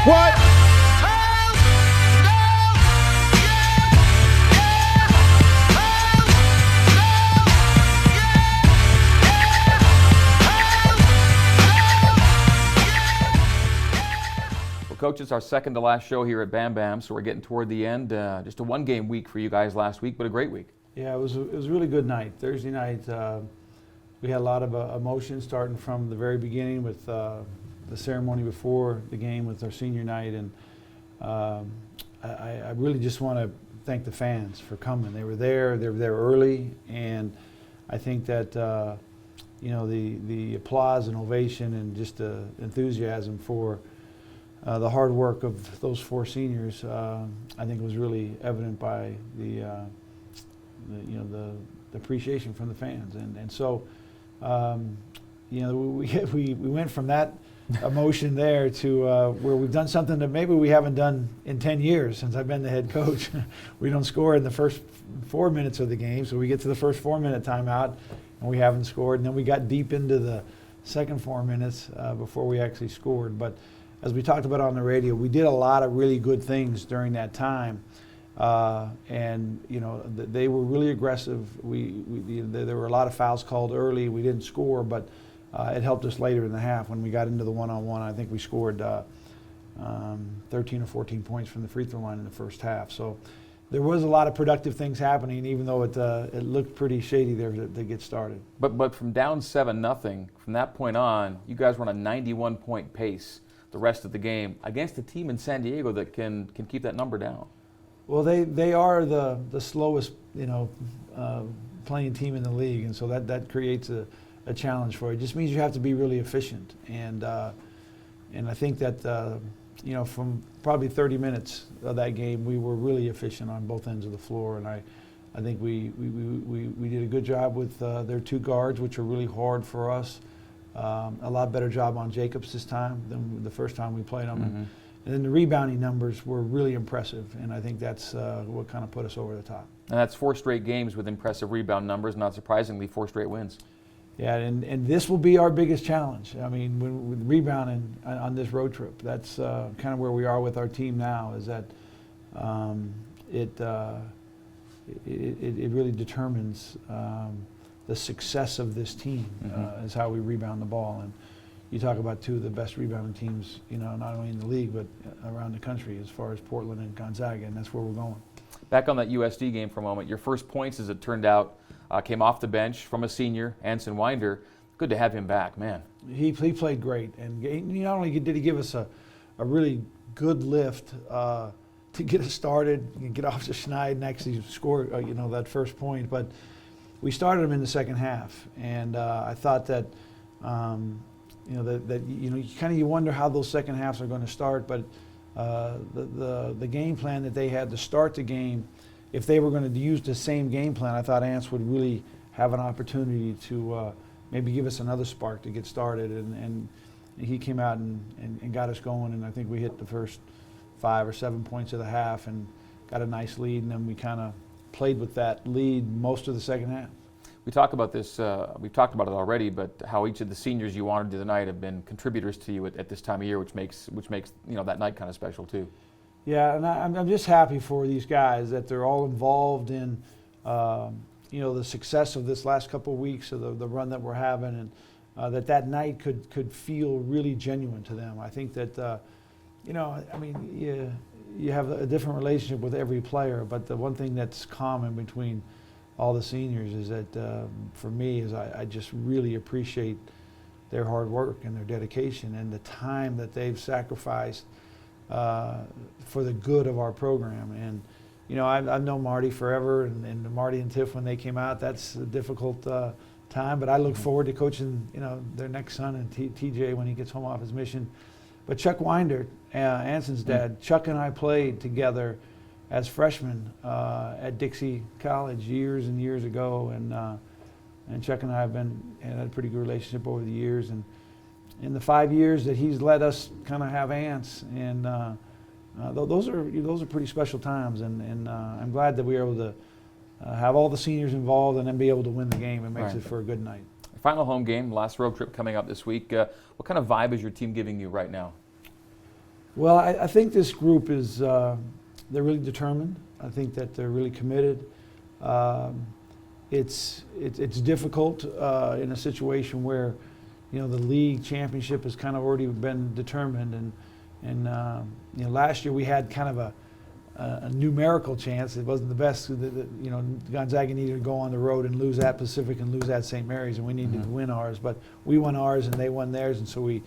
What? Coach, it's our second to last show here at Bam Bam, so we're getting toward the end. Just a one-game week for you guys last week, but a great week. Yeah, it was a really good night. Thursday night, we had a lot of emotion starting from the very beginning with the ceremony before the game with our senior night, and I really just want to thank the fans for coming. They were there early, and I think that the applause and ovation and just the enthusiasm for the hard work of those four seniors, I think, was really evident by the appreciation from the fans, and so we went from that emotion there to where we've done something that maybe we haven't done in 10 years since I've been the head coach. We don't score in the first 4 minutes of the game, so we get to the first 4-minute timeout and we haven't scored, and then we got deep into the second 4 minutes before we actually scored. But as we talked about on the radio, we did a lot of really good things during that time, and they were really aggressive. There were a lot of fouls called early. We didn't score, but it helped us later in the half when we got into the one-on-one. I think we scored 13 or 14 points from the free throw line in the first half. So there was a lot of productive things happening, even though it looked pretty shady there to get started. But from down 7-0, from that point on, you guys were on a 91-point pace the rest of the game against a team in San Diego that can keep that number down. Well, they are the slowest playing team in the league, and so that creates a challenge for you. It just means you have to be really efficient, and I think that from probably 30 minutes of that game, we were really efficient on both ends of the floor, and I think we did a good job with their two guards, which are really hard for us. A lot better job on Jacobs this time than the first time we played him. Mm-hmm. And then the rebounding numbers were really impressive, and I think that's what kind of put us over the top. And that's 4 straight games with impressive rebound numbers, not surprisingly 4 straight wins. Yeah, and this will be our biggest challenge. I mean, with rebounding on this road trip, that's kind of where we are with our team now, is that it really determines the success of this team, is how we rebound the ball. And you talk about two of the best rebounding teams, not only in the league but around the country, as far as Portland and Gonzaga, and that's where we're going. Back on that USD game for a moment, your first points, as it turned out, came off the bench from a senior, Anson Winder. Good to have him back, man. He played great, and not only did he give us a really good lift to get us started and get off the schneid and actually score that first point, but we started him in the second half, and I thought that you wonder how those second halves are going to start, but the game plan that they had to start the game, if they were going to use the same game plan, I thought Ants would really have an opportunity to maybe give us another spark to get started, and he came out and got us going, and I think we hit the first 5 or 7 points of the half and got a nice lead, and then we kind of played with that lead most of the second half. We talk about this, we've talked about it already, but how each of the seniors you honored tonight have been contributors to you at this time of year, which makes that night kind of special too. Yeah, and I'm just happy for these guys that they're all involved in the success of this last couple of weeks of the run that we're having, and that night could feel really genuine to them. I think that you have a different relationship with every player, but the one thing that's common between all the seniors is that for me is I just really appreciate their hard work and their dedication and the time that they've sacrificed for the good of our program. And I've known Marty forever, and Marty and Tiff, when they came out, that's a difficult time, but I look forward to coaching their next son, and TJ, when he gets home off his mission. But Chuck Winder, Anson's dad, Chuck and I played together as freshmen at Dixie College years and years ago, and Chuck and I have had a pretty good relationship over the years, and in the 5 years that he's let us kind of have Ants, and those are pretty special times, and I'm glad that we were able to have all the seniors involved and then be able to win the game. It makes it for a good night. Final home game, last road trip coming up this week. What kind of vibe is your team giving you right now? Well, I think this group is, they're really determined. I think that they're really committed. It's difficult in a situation where, the league championship has kind of already been determined. And last year we had kind of a numerical chance. It wasn't the best. Gonzaga needed to go on the road and lose at Pacific and lose at St. Mary's, and we needed to win ours. But we won ours and they won theirs, and so we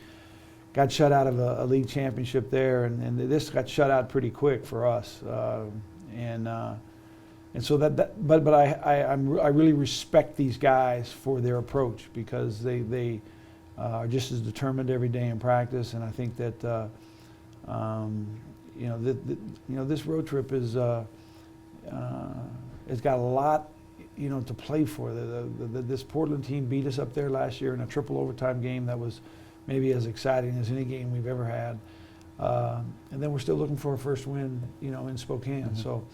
got shut out of a league championship there, and this got shut out pretty quick for us. And so but I really respect these guys for their approach, because they are just as determined every day in practice, and I think that this road trip is it's got a lot to play for. This Portland team beat us up there last year in a triple overtime game that was maybe as exciting as any game we've ever had. And then we're still looking for a first win, in Spokane. So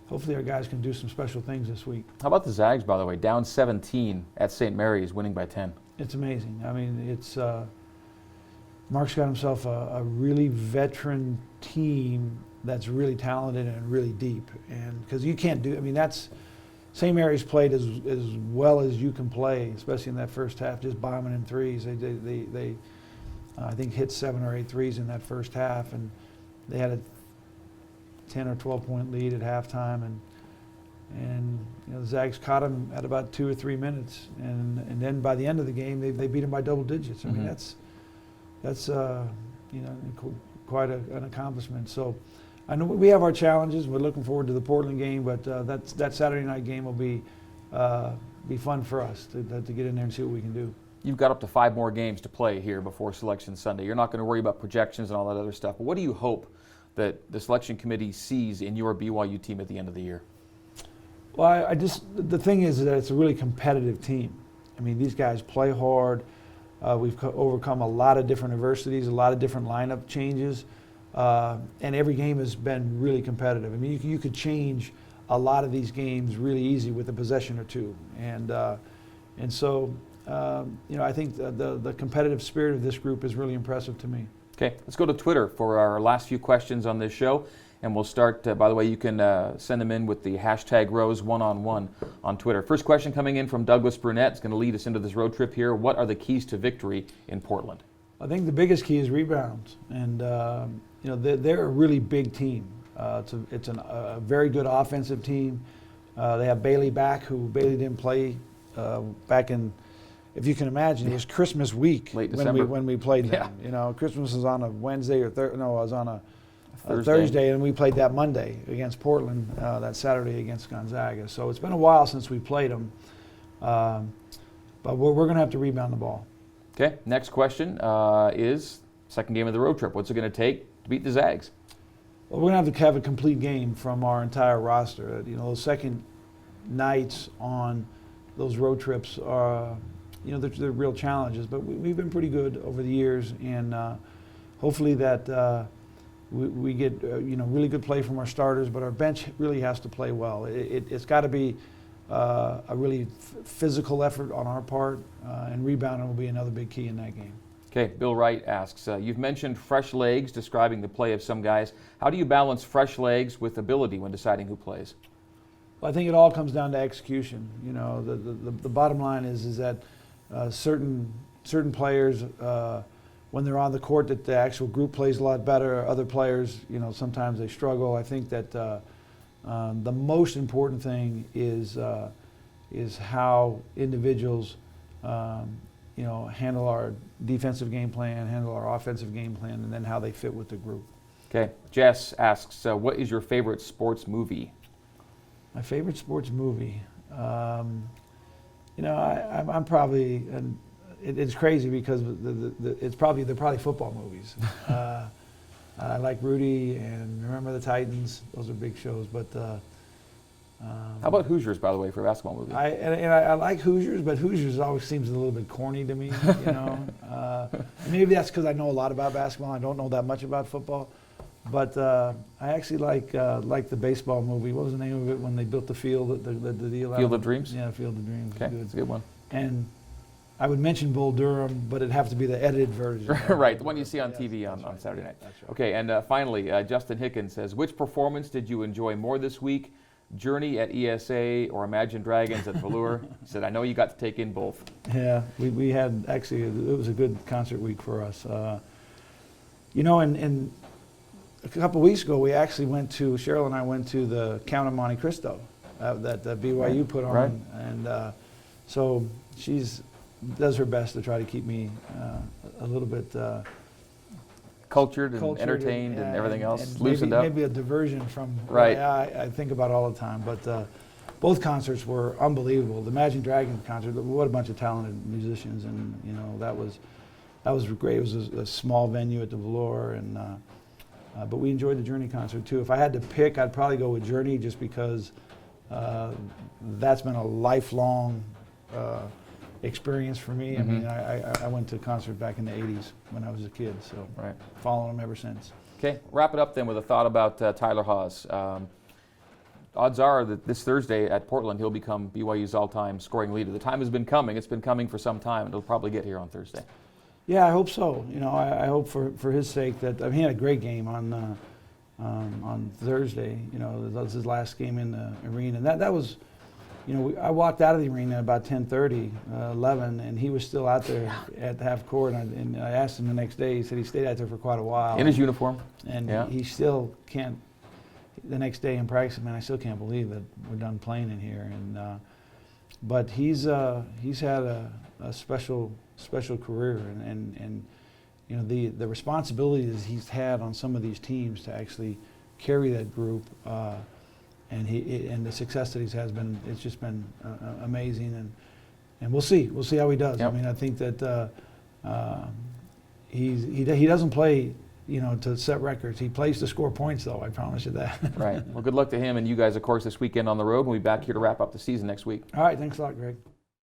hopefully our guys can do some special things this week. How about the Zags, by the way? Down 17 at St. Mary's, winning by 10. It's amazing. I mean, it's Mark's got himself a really veteran team that's really talented and really deep. And because you can't do, that's St. Mary's played as well as you can play, especially in that first half, just bombing in threes. They I think hit 7 or 8 threes in that first half, and they had a 10 or 12 point lead at halftime, and the Zags caught them at about 2 or 3 minutes, and then by the end of the game they beat them by double digits. I mean, that's quite an accomplishment. So I know we have our challenges. We're looking forward to the Portland game, but that Saturday night game will be fun for us to get in there and see what we can do. You've got up to 5 more games to play here before Selection Sunday. You're not going to worry about projections and all that other stuff, but what do you hope that the selection committee sees in your BYU team at the end of the year? Well, the thing is that it's a really competitive team. I mean, these guys play hard. We've overcome a lot of different adversities, a lot of different lineup changes, and every game has been really competitive. I mean, you could change a lot of these games really easy with a possession or two, and so I think the competitive spirit of this group is really impressive to me. Okay, let's go to Twitter for our last few questions on this show. And we'll start, by the way, you can send them in with the hashtag Rose1on1 on Twitter. First question coming in from Douglas Brunette. It's going to lead us into this road trip here. What are the keys to victory in Portland? I think the biggest key is rebounds. And, they're a really big team. It's a very good offensive team. They have Bailey back, who Bailey didn't play back in, if you can imagine, it was Christmas week when we played them. Christmas was on a Wednesday or it was on a Thursday, and we played that Monday against Portland, that Saturday against Gonzaga. So it's been a while since we played them, but we're going to have to rebound the ball. Okay, next question is second game of the road trip. What's it going to take to beat the Zags? Well, we're going to have a complete game from our entire roster. Those second nights on those road trips are, they're real challenges, but we've been pretty good over the years, and hopefully that we get really good play from our starters, but our bench really has to play well. It's got to be a really physical effort on our part, and rebounding will be another big key in that game. Okay, Bill Wright asks, you've mentioned fresh legs describing the play of some guys. How do you balance fresh legs with ability when deciding who plays? Well, I think it all comes down to execution. The bottom line is that certain players, when they're on the court, that the actual group plays a lot better. Other players, sometimes they struggle. I think that the most important thing is how individuals, handle our defensive game plan, handle our offensive game plan, and then how they fit with the group. Okay. Jess asks, what is your favorite sports movie? My favorite sports movie? I'm probably, and it's crazy because they're probably football movies. I like Rudy and Remember the Titans. Those are big shows. But how about Hoosiers, by the way, for a basketball movie? I like Hoosiers, but Hoosiers always seems a little bit corny to me. Maybe that's because I know a lot about basketball. I don't know that much about football. But I actually like the baseball movie. What was the name of it when they built the field? The deal. Field of Dreams? Yeah, Field of Dreams. Okay, that's a good one. And I would mention Bull Durham, but it'd have to be the edited version. Right, the one you see on Yes, TV that's on right. Saturday night. That's right. Okay, and finally, Justin Hickens says, which performance did you enjoy more this week? Journey at ESA or Imagine Dragons at Velour? He said, I know you got to take in both. Yeah, we had actually, it was a good concert week for us. You know, and a couple weeks ago, we actually went to, Cheryl and I went to the Count of Monte Cristo that BYU put on. Right. And so she's does her best to try to keep me a little bit Cultured and cultured entertained and everything else, and loosened maybe, up. Maybe a diversion from Right. what I think about all the time. But both concerts were unbelievable. The Imagine Dragons concert, what a bunch of talented musicians, and you know that was great. It was a small venue at the Velour, and but we enjoyed the Journey concert too. If I had to pick, I'd probably go with Journey just because that's been a lifelong experience for me. I mean, I went to a concert back in the 80s when I was a kid, so Right. following them ever since. Okay, wrap it up then with a thought about Tyler Haws. Odds are that this Thursday at Portland, he'll become BYU's all-time scoring leader. The time has been coming. It's been coming for some time, and it'll probably get here on Thursday. Yeah, I hope so. You know, I hope for his sake that, I mean, he had a great game on Thursday. You know, that was his last game in the arena, and that was, you know, I walked out of the arena about 10:30, 11, and he was still out there at the half court. And I asked him the next day. He said he stayed out there for quite a while. In his uniform. And Yeah. he still can't. The next day in practice, man, I still can't believe that we're done playing in here. And but he's had a special career, and you know the responsibilities he's had on some of these teams to actually carry that group. And the success that he's has been, it's just been amazing, and we'll see how he does. Yep. I mean, I think that he doesn't play, you know, to set records. He plays to score points, though. I promise you that. Right. Well, good luck to him and you guys, of course, this weekend on the road. We'll be back here to wrap up the season next week. All right, thanks a lot, Greg.